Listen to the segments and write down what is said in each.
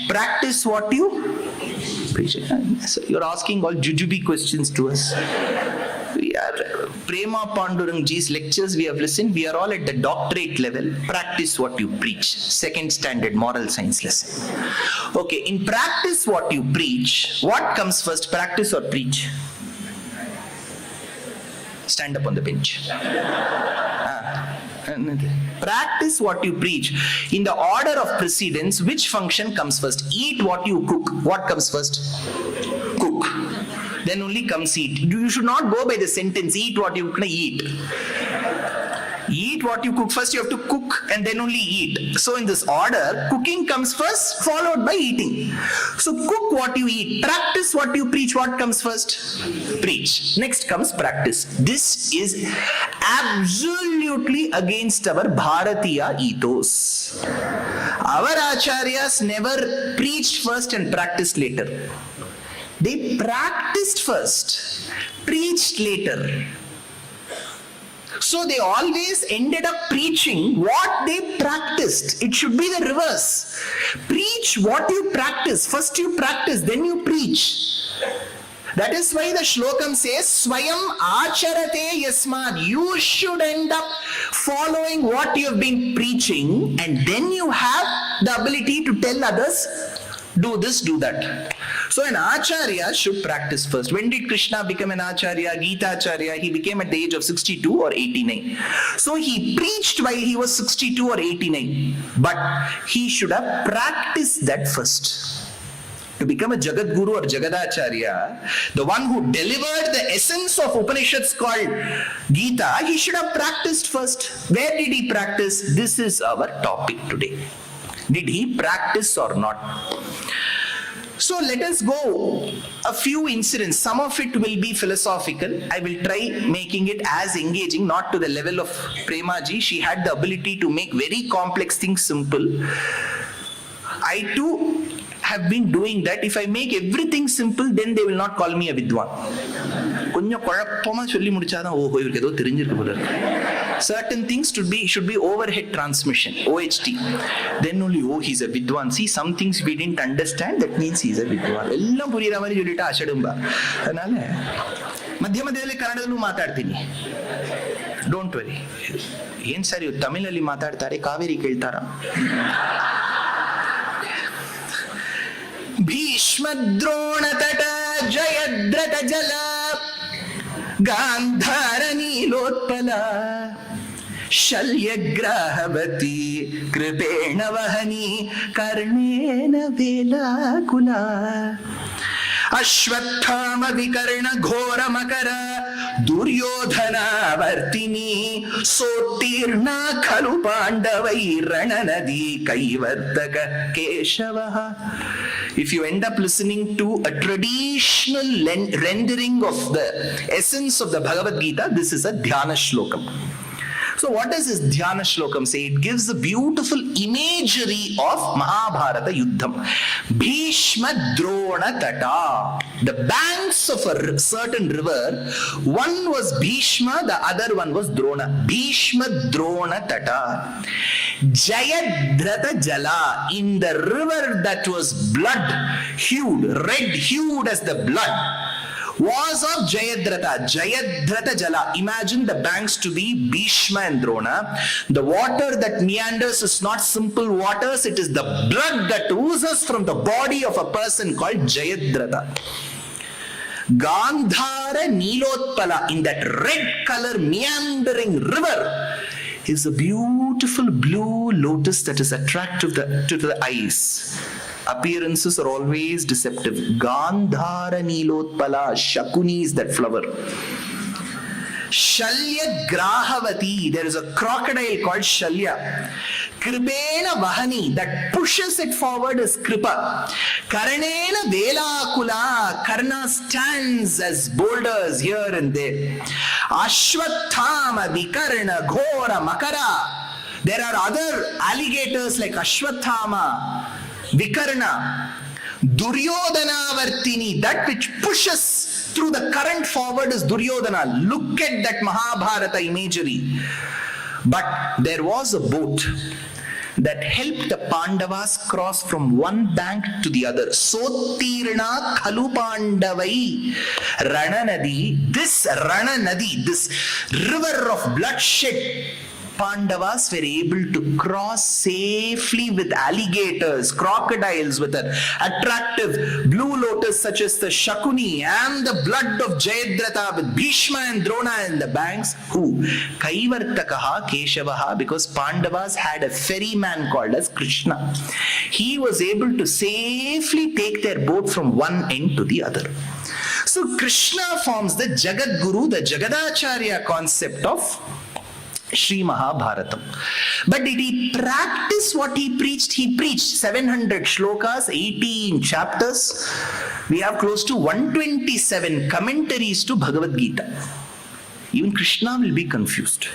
Practice what you preach. So you're asking all jujube questions to us. We are Prema Pandurangji's lectures we have listened. We are all at the doctorate level. Practice what you preach. Second standard moral science lesson. Okay, in practice what you preach, what comes first, practice or preach? Stand up on the bench. Practice what you preach. In the order of precedence, which function comes first? Eat what you cook. What comes first? Cook. Then only comes eat. You should not go by the sentence, eat what you eat. Eat what you cook. First you have to cook and then only eat. So in this order, cooking comes first, followed by eating. So cook what you eat. Practice what you preach. What comes first? Preach. Next comes practice. This is absolutely against our Bharatiya ethos. Our acharyas never preached first and practiced later. They practiced first, preached later. So they always ended up preaching what they practiced. It should be the reverse. Preach what you practice. First you practice, then you preach. That is why the shlokam says, Swayam acharate yasmad. You should end up following what you have been preaching, and then you have the ability to tell others, do this, do that. So an acharya should practice first. When did Krishna become an acharya, Gita acharya? He became at the age of 62 or 89. So he preached while he was 62 or 89. But he should have practiced that first. To become a Jagad Guru or Jagadacharya, the one who delivered the essence of Upanishads called Gita, he should have practiced first. Where did he practice? This is our topic today. Did he practice or not? So let us go a few incidents. Some of it will be philosophical. I will try making it as engaging, not to the level of Premaji. She had the ability to make very complex things simple. I too have been doing that. If I make everything simple, then they will not call me a Vidwan. Certain things should be overhead transmission, OHT. Then only, oh, he's a Vidwan. See, some things we didn't understand, that means he's a Vidwan. Ellam purira mari julita ashadumba. Anale madhya madhyalli kannadallu maataಡ್ತೀನಿ. Don't worry. ಏನು sir ಇವರು ತಮಿಳಲ್ಲಿ ಮಾತಾಡ್ತಾರೆ, ಕಾವೇರಿ ಕೇಳ್ತಾರಾ? ಭೀಷ್ಮ ದ್ರೋಣ ತಟ ಜಯದ್ರಥ ಜಲ ಗಾಂಧಾರ ನೀಲೋತ್ಪಲ ಶಲ್ಯಗ್ರಾಹವತಿ ಕೃಪೇಣ ವಹನಿ ಕರ್ಣೇನ ವೇಲಾಕುಲ ಅಶ್ವತ್ಥಾಮ ವಿಕರ್ಣ ಘೋರ ಮಕರ Duryodhana ವರ್ತಿನಿ ಸೋತ್ತೀರ್ಣ ಖಲು ಪಾಂಡವೈ ರಣನದಿ ಕೈವರ್ತಕ Keshava. If you end up listening to a traditional rendering of the essence of the Bhagavad Gita, this is a dhyana shlokam. So what does this dhyana shlokam say? It gives a beautiful imagery of Mahabharata Yuddham. Bhishma Drona Tata. The banks of a certain river, one was Bhishma, the other one was Drona. Bhishma Drona Tata. Jayadratha Jala. In the river that was blood hued, red hued as the blood, was of Jayadratha. Jayadratha Jala. Imagine the banks to be Bhishma and Drona. The water that meanders is not simple waters, it is the blood that oozes from the body of a person called Jayadratha. Gandhara Nilotpala, in that red color meandering river, is a beautiful blue lotus that is attractive to the eyes. Appearances are always deceptive. Gandhara Nilotpala, Shakuni is that flower. Shalya Grahavati, there is a crocodile called Shalya. Kripena Vahani, that pushes it forward is Kripa. Karanena Velakula, Karna stands as boulders here and there. Ashwathama Vikarna Ghora Makara. There are other alligators like Ashwathama, Vikarna, Duryodhana Vartini, that which pushes through the current forward is Duryodhana. Look at that Mahabharata imagery. But there was a boat. that helped the Pandavas cross from one bank to the other. Sotirna Khalu Pandavai Rananadi. This Rananadi, this river of bloodshed, Pandavas were able to cross safely with alligators, crocodiles, with an attractive blue lotus such as the Shakuni, and the blood of Jayadratha with Bhishma and Drona in the banks. Who? Kaivartakaha Keshavaha, because Pandavas had a ferryman called as Krishna. He was able to safely take their boat from one end to the other. So Krishna forms the Jagad Guru, the Jagadacharya concept of Sri Mahabharatam. But did he practice what he preached? He preached 700 shlokas, 18 chapters. We have close to 127 commentaries to Bhagavad Gita. Even Krishna will be confused.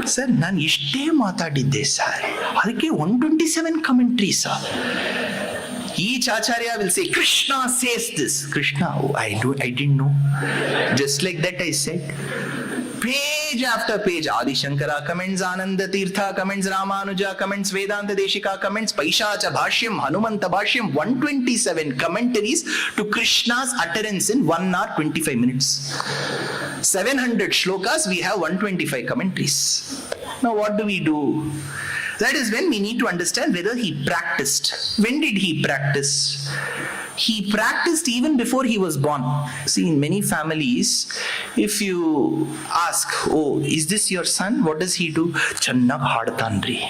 Sir, nan ishte matadidde sir. Adike 127 commentaries sir. Each acharya will say, Krishna says this. Krishna, oh, I didn't know. Just like that I said. Page after page, Adi Shankara comments, Ananda Tirtha comments, Ramanuja comments, Vedanta Deshika comments, Paishacha Bhashyam, Hanumanta Bhashyam, 127 commentaries to Krishna's utterance in 1 hour 25 minutes. 700 shlokas, we have 125 commentaries. Now what do? That is when we need to understand whether he practiced. When did he practice? He practiced even before he was born. See, in many families, if you ask, oh, is this your son? What does he do? Channa Hadtandri.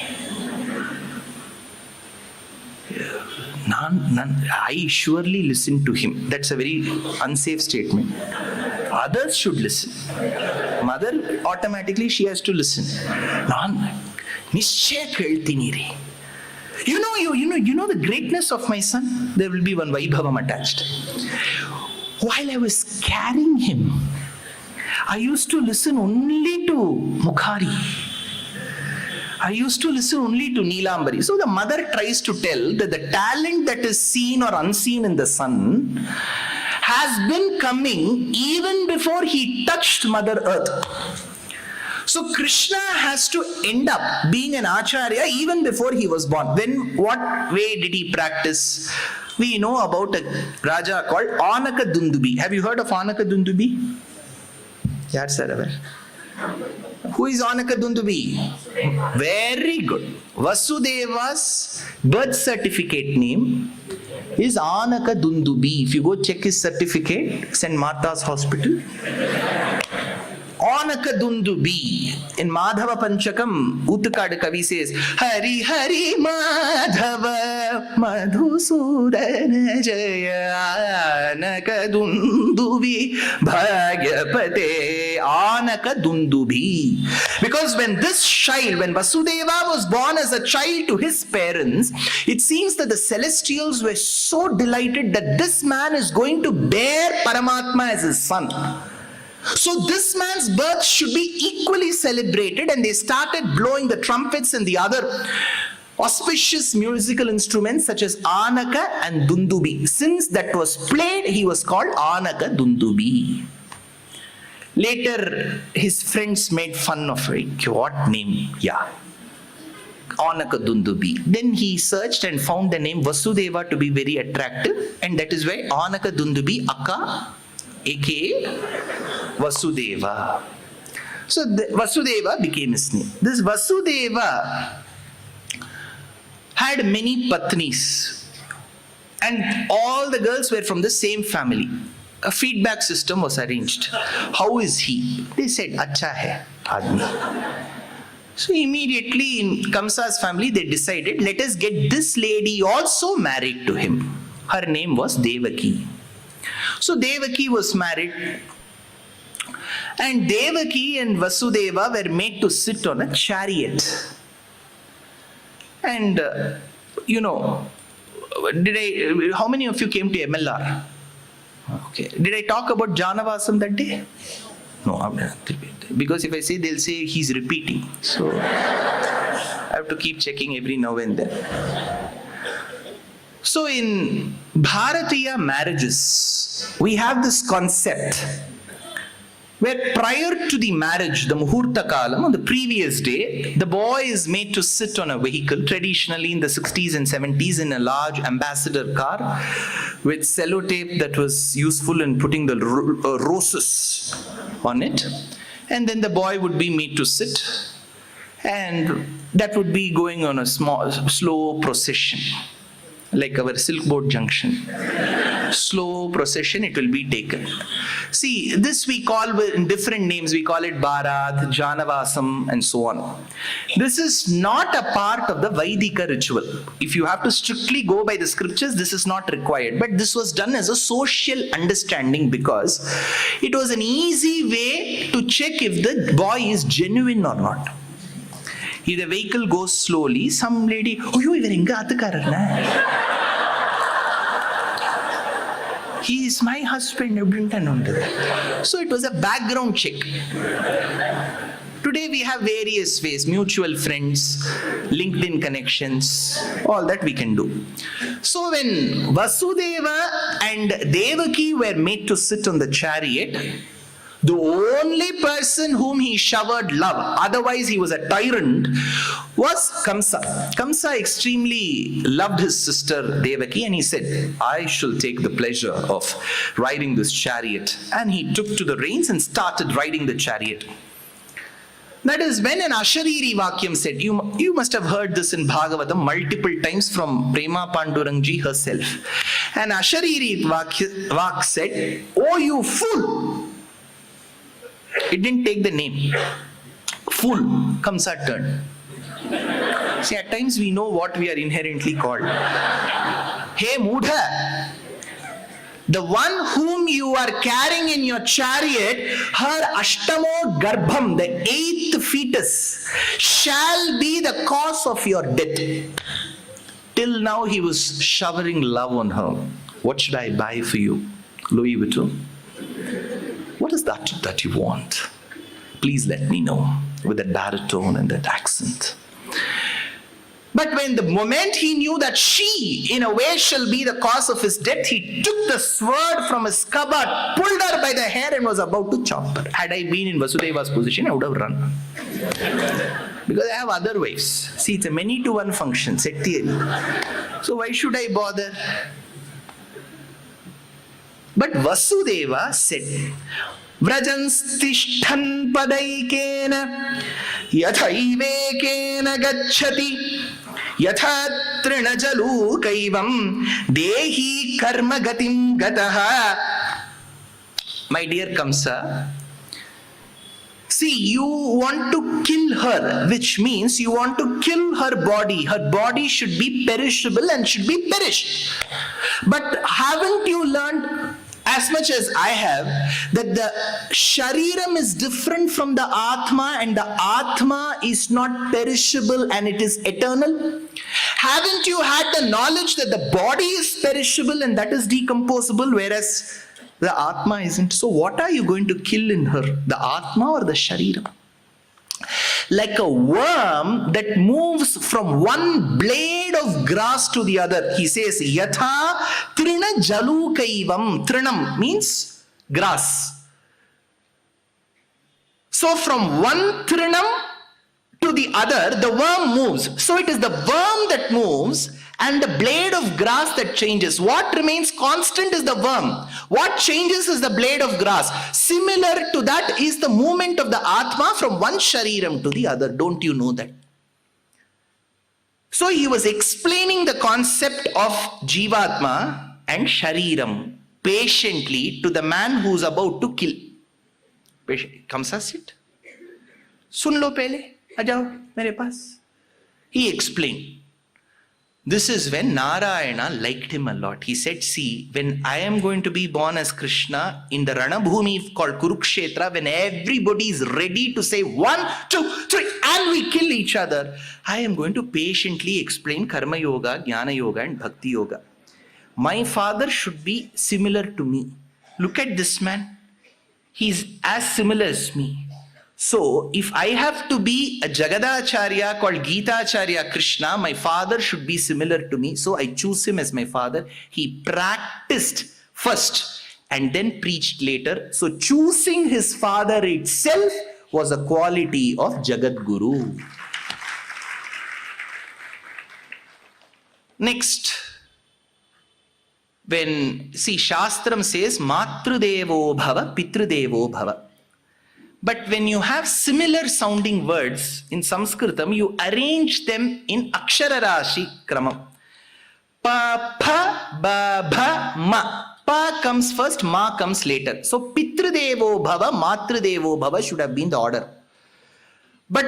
I surely listen to him. That's a very unsafe statement. Others should listen. Mother, automatically she has to listen. You know the greatness of my son? There will be one Vaibhavam attached. While I was carrying him, I used to listen only to Mukhari. I used to listen only to Neelambari. So the mother tries to tell that the talent that is seen or unseen in the son has been coming even before he touched Mother Earth. So Krishna has to end up being an acharya even before he was born. Then what way did he practice? We know about a Raja called Anaka Dundubi. Have you heard of Anaka Dundubi? Yes, sir. Who is Anaka Dundubi? Very good. Vasudeva's birth certificate name is Anaka Dundubi. If you go check his certificate, St. Martha's Hospital. Anaka Dundubi. In Madhava Panchakam, Uttakad Kavi says, Hari Hari Madhava Madhusudana Jaya Anaka Dundubi Bhagyapate Anaka Dundubi. Because when Vasudeva was born as a child to his parents, it seems that the celestials were so delighted that this man is going to bear Paramatma as his son. So this man's birth should be equally celebrated, and they started blowing the trumpets and the other auspicious musical instruments such as Anaka and Dundubi. Since that was played, he was called Anaka Dundubi. Later, his friends made fun of him. What name? Yeah. Anaka Dundubi. Then he searched and found the name Vasudeva to be very attractive, and that is why Anaka Dundubi Akka, aka Vasudeva. So Vasudeva became his name. This Vasudeva had many patnis, and all the girls were from the same family. A feedback system was arranged. How is he? They said, Acha hai aadmi. So immediately in Kamsa's family, they decided, let us get this lady also married to him. Her name was Devaki. So Devaki was married, and Devaki and Vasudeva were made to sit on a chariot. And how many of you came to MLR? Okay. Did I talk about Janavasam that day? No, because if I say, they'll say he's repeating. So I have to keep checking every now and then. So in Bharatiya marriages, we have this concept where prior to the marriage, the Muhurta Kalam, on the previous day, the boy is made to sit on a vehicle, traditionally in the 60s and 70s, in a large ambassador car with sellotape that was useful in putting the roses on it. And then the boy would be made to sit, and that would be going on a small, slow procession, like our Silk Board Junction. Slow procession, it will be taken. See, this we call in different names. We call it Bharat, Janavasam, and so on. This is not a part of the Vaidika ritual. If you have to strictly go by the scriptures, this is not required. But this was done as a social understanding because it was an easy way to check if the boy is genuine or not. If the vehicle goes slowly, some lady, oh, you are inga he is my husband. So it was a background check. Today we have various ways, mutual friends, LinkedIn connections, all that we can do. So when Vasudeva and Devaki were made to sit on the chariot, the only person whom he showered love, otherwise he was a tyrant, was Kamsa. Kamsa extremely loved his sister Devaki, and he said, I shall take the pleasure of riding this chariot. And he took to the reins and started riding the chariot. That is when an Ashariri Vakyam said, you must have heard this in Bhagavatam multiple times from Prema Pandurangji herself. An Ashariri Vak said, oh you fool! It didn't take the name. Fool, Kamsa turned. See, at times we know what we are inherently called. Hey Mudha, the one whom you are carrying in your chariot, her Ashtamo Garbham, the 8th fetus, shall be the cause of your death. Till now he was showering love on her. What should I buy for you? Louis Vuitton? What is that you want? Please let me know, with that baritone and that accent. But when the moment he knew that she, in a way, shall be the cause of his death, he took the sword from his cupboard, pulled her by the hair and was about to chop her. Had I been in Vasudeva's position, I would have run. Because I have other wives. See, it's a many to one function, set theory. So why should I bother? But Vasudeva said, Vrajanstishtan padaikena yathaivekena gacchati yatha trinajalu kaivam dehi karma gatim gataha. My dear Kamsa, see, you want to kill her, which means you want to kill her body. Her body should be perishable and should be perished. But haven't you learned, as much as I have, that the shariram is different from the atma, and the atma is not perishable and it is eternal? Haven't you had the knowledge that the body is perishable and that is decomposable, whereas the atma isn't? So what are you going to kill in her, the atma or the shariram? Like a worm that moves from one blade of grass to the other. He says, Yatha trina jalu kaivam. Trinam means grass. So from one trinam to the other, the worm moves. So it is the worm that moves and the blade of grass that changes. What remains constant is the worm. What changes is the blade of grass. Similar to that is the movement of the Atma from one shariram to the other. Don't you know that? So he was explaining the concept of Jivatma and Shariram patiently to the man who is about to kill. Kamsa, sit. Sun lo pehle. Ajao, mere paas. He explained. This is when Narayana liked him a lot. He said, see, when I am going to be born as Krishna in the Ranabhumi called Kurukshetra, when everybody is ready to say 1, 2, 3, and we kill each other, I am going to patiently explain Karma Yoga, Jnana Yoga, and Bhakti Yoga. My father should be similar to me. Look at this man. He's as similar as me. So, if I have to be a Jagadacharya called Gita-acharya Krishna, my father should be similar to me. So, I choose him as my father. He practiced first and then preached later. So choosing his father itself was a quality of Jagad Guru. Next, when, see, Shastram says, Matrudevo bhava, Pitrudevo bhava. But when you have similar sounding words in Sanskritam, you arrange them in Akshara Rashi Kramam. Pa, pha, ba, bha, ma. Pa comes first, ma comes later. So Pitrudevo bhava, Matrudevo bhava should have been the order. But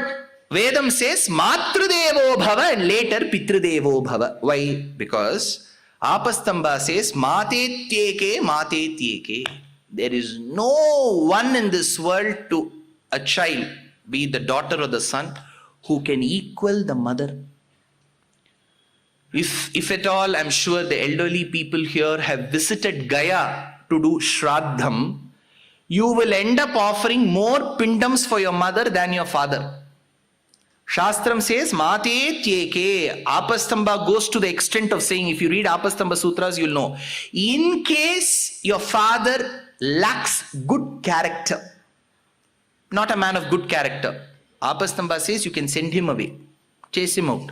Vedam says Matrudevo bhava and later Pitrudevo bhava. Why? Because Apastamba says Matetyeke, Matetyeke. There is no one in this world to a child, be it the daughter or the son, who can equal the mother. If at all, I'm sure the elderly people here have visited Gaya to do Shraddham, you will end up offering more pindams for your mother than your father. Shastram says, Mate Tyeke. Apastamba goes to the extent of saying, if you read Apastamba Sutras, you'll know. In case your father lacks good character, not a man of good character, Apastamba says you can send him away, chase him out.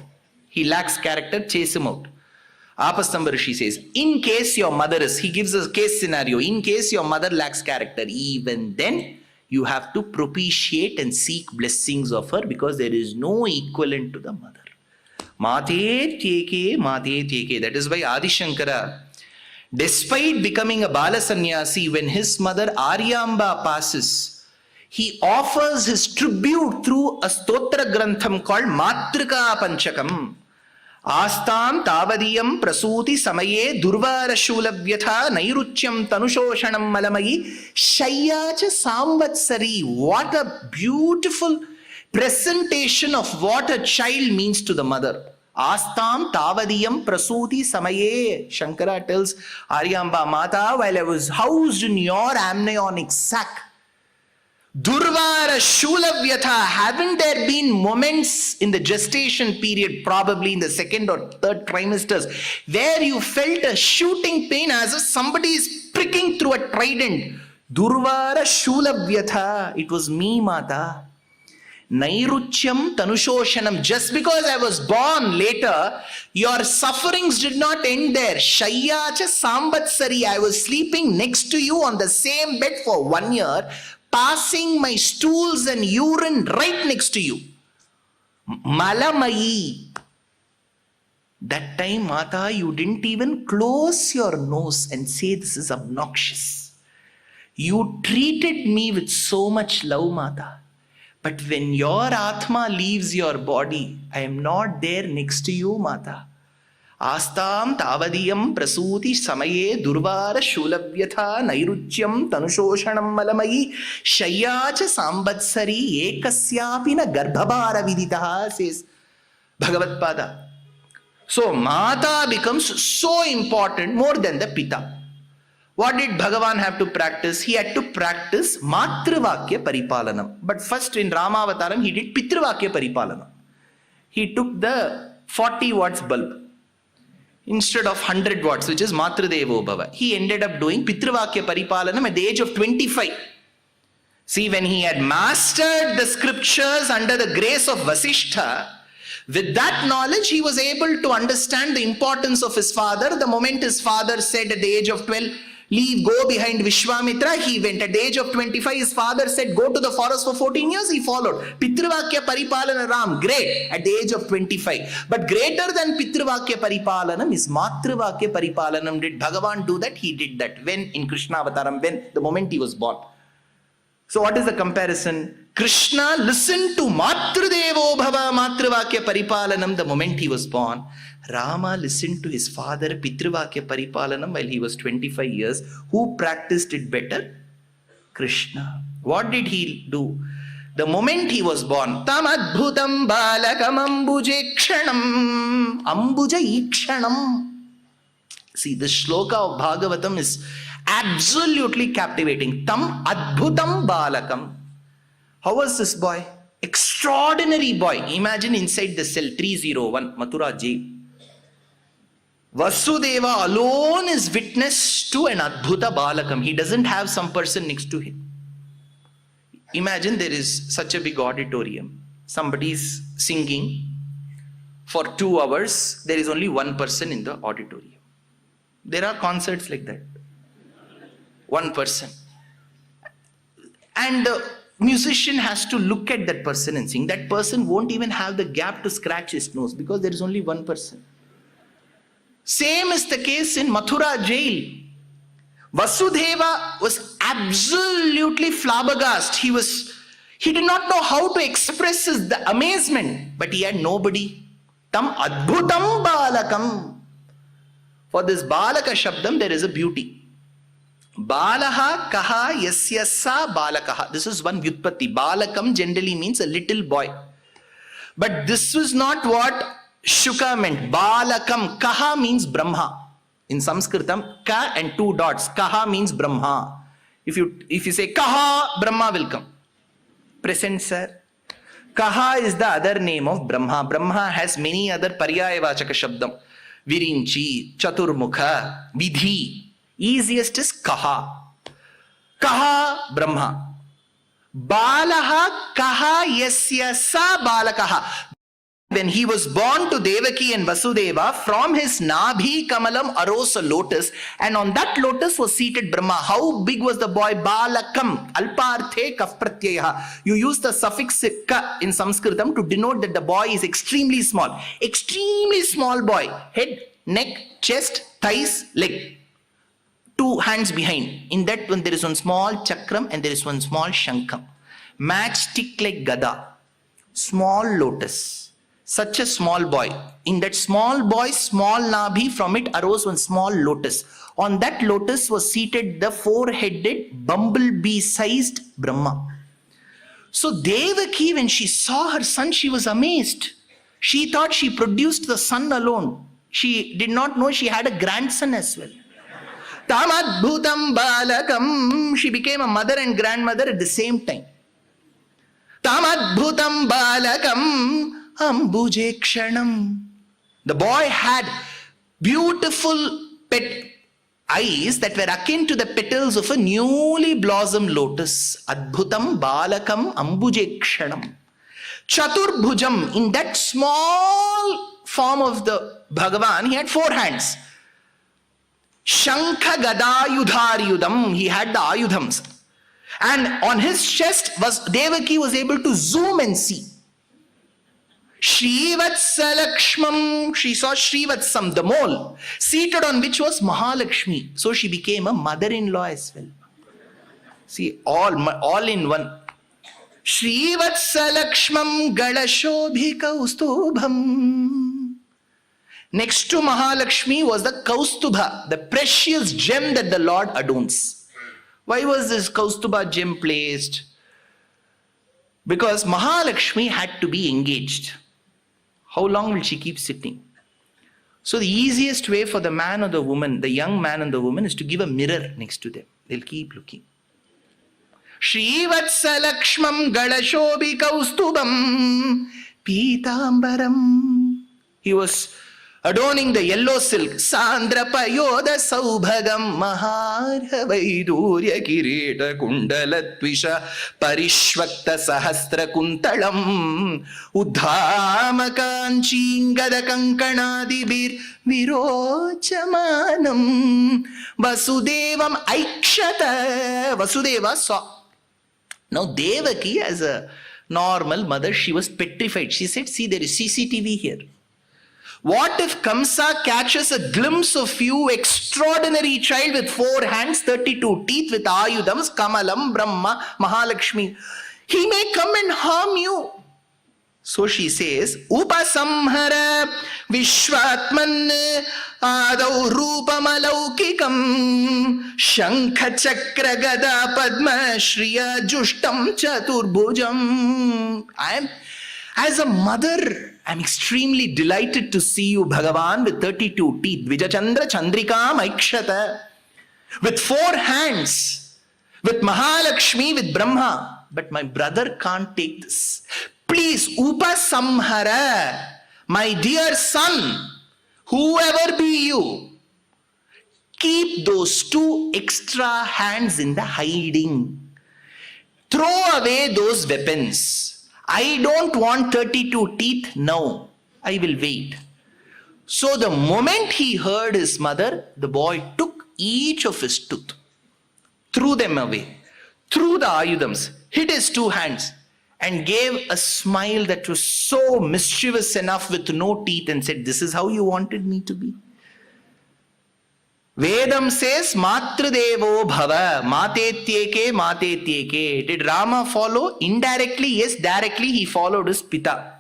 He lacks character, chase him out. Apastamba Rishi says, in case your mother is, he gives a case scenario, in case your mother lacks character, even then you have to propitiate and seek blessings of her, because there is no equivalent to the mother. Mate Tyeke, Mate Tyeke. That is why Adi Shankara, despite becoming a Bala Sannyasi, when his mother Aryamba passes, he offers his tribute through a stotra grantham called Matrika Panchakam. Astam tavadiyam prasuti samaye durvara shulavyatha nairuchyam tanushoshanam malamayi shayyacha samvatsari. What a beautiful presentation of what a child means to the mother. Astam tavadiyam prasuti samaye. Shankara tells Aryamba, Mata, while I was housed in your amniotic sac, Durvara Shulavyatha, haven't there been moments in the gestation period, probably in the second or third trimesters, where you felt a shooting pain as if somebody is pricking through a trident? Durvara Shulavyatha, it was me, Mata. Nairuchyam Tanushoshanam, just because I was born later, your sufferings did not end there. Shayyacha Samvatsari, I was sleeping next to you on the same bed for 1 year, passing my stools and urine right next to you. Malamayi. That time, Mata, you didn't even close your nose and say this is obnoxious. You treated me with so much love, Mata. But when your Atma leaves your body, I am not there next to you, Mata. Astam tavadiyam prasuti samaye durvara shulavyatha nairuchyam tanushoshanam malamayi shayyacha sambatsari ekasyapina garbhabara viditaha, says Bhagavad Pada. So Mata becomes so important, more than the Pita. What did Bhagavan have to practice? He had to practice Matrivakya Paripalanam. But first in Ramavataram, he did Pitrivakya Paripalanam. He took the 40 watts bulb instead of 100 watts, which is Matrudevo Bhava. He ended up doing Pitrivakya Paripalanam at the age of 25. See, when he had mastered the scriptures under the grace of Vasishtha, with that knowledge, he was able to understand the importance of his father. The moment his father said at the age of 12, leave, go behind Vishwamitra, he went. At the age of 25, his father said, go to the forest for 14 years, he followed. Pitrivakya Paripalana Ram, great, at the age of 25. But greater than Pitrivakya Paripalanam is Matrivakya Paripalanam. Did Bhagavan do that? He did that. When? In Krishna Avataram, when? The moment he was born. So what is the comparison? Krishna listened to Matrudevo Bhava Matrivakya Paripalanam the moment he was born. Rama listened to his father Pitrivakya Paripalanam while he was 25 years. Who practiced it better? Krishna. What did he do? The moment he was born, Tam Adbhutam Balakam Ambuje Kshanam. Ambuja Ikshanam. See, the shloka of Bhagavatam is absolutely captivating. Tam Adbhutam Balakam. How was this boy? Extraordinary boy. Imagine inside the cell 301, Mathura jail. Vasudeva alone is witness to an Adbhuta Balakam. He doesn't have some person next to him. Imagine there is such a big auditorium. Somebody is singing for 2 hours. There is only one person in the auditorium. There are concerts like that. One person. And the musician has to look at that person and sing. That person won't even have the gap to scratch his nose because there is only one person. Same is the case in Mathura jail. Vasudeva was absolutely flabbergasted. He did not know how to express the amazement, but he had nobody. Tam adbhutam balakam. For this balaka shabdam, there is a beauty. Balaha kaha yasya sa balakaha. This is one vyutpatti. Balakam generally means a little boy. But this was not what Shuka meant. Balakam. Kaha means Brahma. In Sanskritam, ka and 2 dots. Kaha means Brahma. If you say kaha, Brahma will come. Present, sir. Kaha is the other name of Brahma. Brahma has many other paryayavachaka shabdam. Virinchi, Chaturmukha, Vidhi. Easiest is kaha. Kaha Brahma. Balaha kaha yasya sa balakaha. When he was born to Devaki and Vasudeva, from his Nabhi Kamalam arose a lotus, and on that lotus was seated Brahma. How big was the boy? Balakam. Alparthe kaf pratyayaha. You use the suffix ka in Sanskritam to denote that the boy is extremely small. Extremely small boy. Head, neck, chest, thighs, leg. 2 hands behind. In that one there is one small chakram and there is one small shankam. Matchstick like Gada. Small lotus. Such a small boy. In that small boy, small Nabhi, from it arose one small lotus. On that lotus was seated the 4-headed, bumblebee-sized Brahma. So Devaki, when she saw her son, she was amazed. She thought she produced the son alone. She did not know she had a grandson as well. Tamadbhutam balakam. She became a mother and grandmother at the same time. Tamadbhutam balakam. Ambuje kshanam. The boy had beautiful pet eyes that were akin to the petals of a newly blossomed lotus. Adbhutam balakam ambuje kshanam. Chaturbhujam. In that small form of the Bhagavan, he had 4 hands. Shankha gadayudharyudam. He had the ayudhams. And on his chest Devaki was able to zoom and see. Shrivatsalakshmam. She saw Shrivatsam, the mole, seated on which was Mahalakshmi. So she became a mother-in-law as well. See, all in one. Shrivatsalakshmam galashobhikaustubham. Next to Mahalakshmi was the Kaustubha, the precious gem that the Lord adorns. Why was this Kaustubha gem placed? Because Mahalakshmi had to be engaged. How long will she keep sitting? So the easiest way for the man or the woman, the young man and the woman, is to give a mirror next to them. They'll keep looking. Shrivatsalakshmam galashobi kaustubam pitambaram. He was adorning the yellow silk. Sandrapayoda saubhagam maharha vaidurya kireta kundalatvisha parishvakta sahasra kuntalam uddhamakanchingada kankanadibir virochamanam vasudevam aikshata. Vasudeva saw. Now Devaki, as a normal mother, she was petrified. She said, see, there is CCTV here. What if Kamsa catches a glimpse of you, extraordinary child with 4 hands, 32 teeth, with ayudhams, Kamalam, Brahma, Mahalakshmi? He may come and harm you. So she says, Upasamhara Vishwatman Adau Rupamalaukikam Shankha Chakra Gada Padma Shriya Jushtam Chaturbhujam. As a mother, I'm extremely delighted to see you, Bhagavan, with 32 teeth. Vijachandra Chandrika Maikshata. With 4 hands. With Mahalakshmi, with Brahma. But my brother can't take this. Please, Upasamhara, my dear son, whoever be you, keep those 2 extra hands in the hiding. Throw away those weapons. I don't want 32 teeth now. I will wait. So the moment he heard his mother, the boy took each of his tooth, threw them away, threw the ayudams, hid his 2 hands, and gave a smile that was so mischievous enough with no teeth and said, this is how you wanted me to be. Vedam says, Matradevo Bhava, Matetyeke, Matetyeke. Did Rama follow? Indirectly, yes. Directly, he followed his Pita.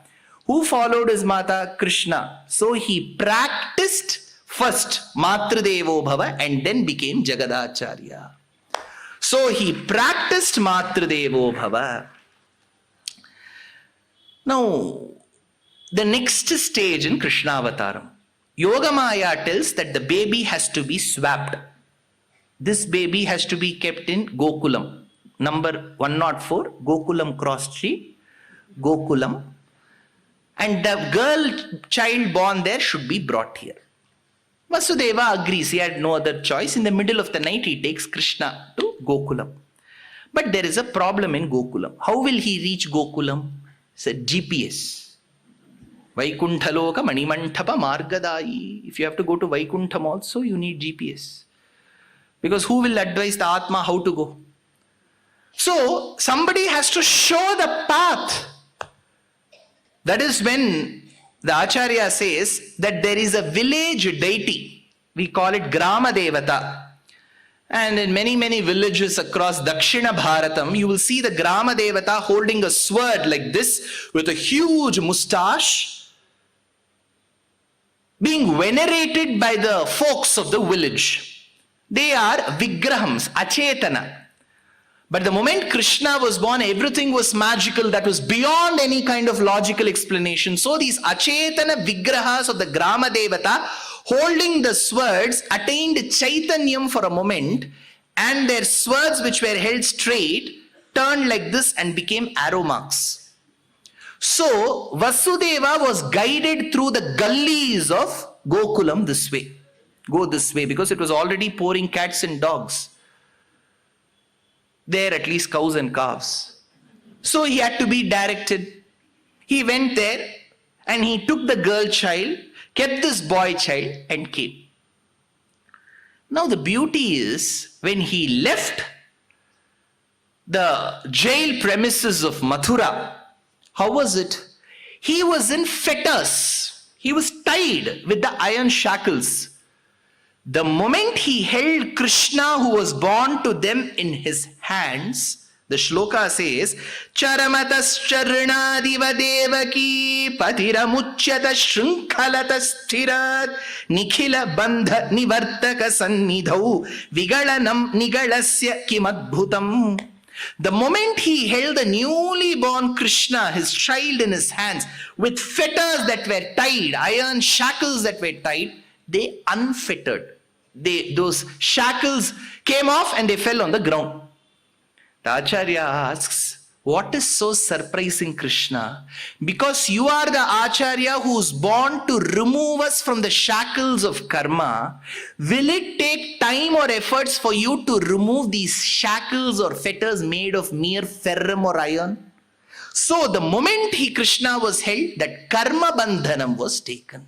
Who followed his Mata? Krishna. So he practiced first Matradevo Bhava and then became Jagadacharya. So he practiced Matradevo Bhava. Now, the next stage in Krishna Avataram. Yogamaya tells that the baby has to be swapped. This baby has to be kept in Gokulam. Number 104, Gokulam cross tree, Gokulam. And the girl child born there should be brought here. Vasudeva agrees, he had no other choice. In the middle of the night, he takes Krishna to Gokulam. But there is a problem in Gokulam. How will he reach Gokulam? It's a GPS. Vaikuntaloka Manimantapa Margadai. If you have to go to Vaikuntham also, you need GPS. Because who will advise the Atma how to go? So, somebody has to show the path. That is when the Acharya says that there is a village deity. We call it Grama Devata. And in many, many villages across Dakshina Bharatam, you will see the Grama Devata holding a sword like this with a huge moustache, being venerated by the folks of the village. They are Vigrahams, Achetana. But the moment Krishna was born, everything was magical, that was beyond any kind of logical explanation. So these Achetana Vigrahas of the Grama Devata holding the swords attained Chaitanyam for a moment, and their swords which were held straight turned like this and became arrow marks. So, Vasudeva was guided through the gullies of Gokulam this way. Go this way, because it was already pouring cats and dogs. There, at least cows and calves. So, he had to be directed. He went there and he took the girl child, kept this boy child and came. Now, the beauty is, when he left the jail premises of Mathura, how was it? He was in fetters. He was tied with the iron shackles. The moment he held Krishna, who was born to them, in his hands, the shloka says, Charamatas charnadiva devaki patiramuchyata shrinkalatas stirat nikhila bandha nivartaka sannidhau vigalanam nigalasya kimadbhutam. The moment he held the newly born Krishna, his child, in his hands, with fetters that were tied, iron shackles that were tied, they unfettered. Those shackles came off and they fell on the ground. The Acharya asks, what is so surprising, Krishna? Because you are the Acharya who is born to remove us from the shackles of karma. Will it take time or efforts for you to remove these shackles or fetters made of mere ferrum or iron? So the moment Krishna was held, that karma bandhanam was taken.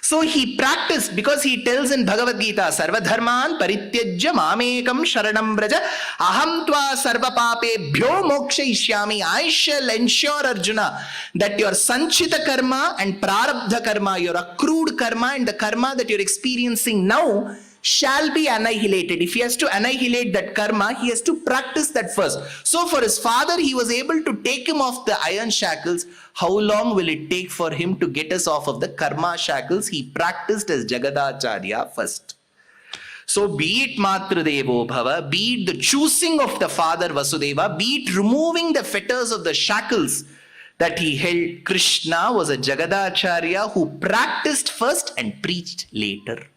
So he practiced, because he tells in Bhagavad Gita, Sarva dharman parityajya mamekam sharanam braja aham tva sarva papebhyo mokshayishyami. I shall ensure, Arjuna, that your sanchita karma and prarabdha karma, your accrued karma and the karma that you're experiencing now, shall be annihilated. If he has to annihilate that karma, he has to practice that first. So for his father, he was able to take him off the iron shackles. How long will it take for him to get us off of the karma shackles? He practiced as Jagadacharya first. So be it Matradevo Bhava, be it the choosing of the father Vasudeva, be it removing the fetters of the shackles that he held, Krishna was a Jagadacharya who practiced first and preached later.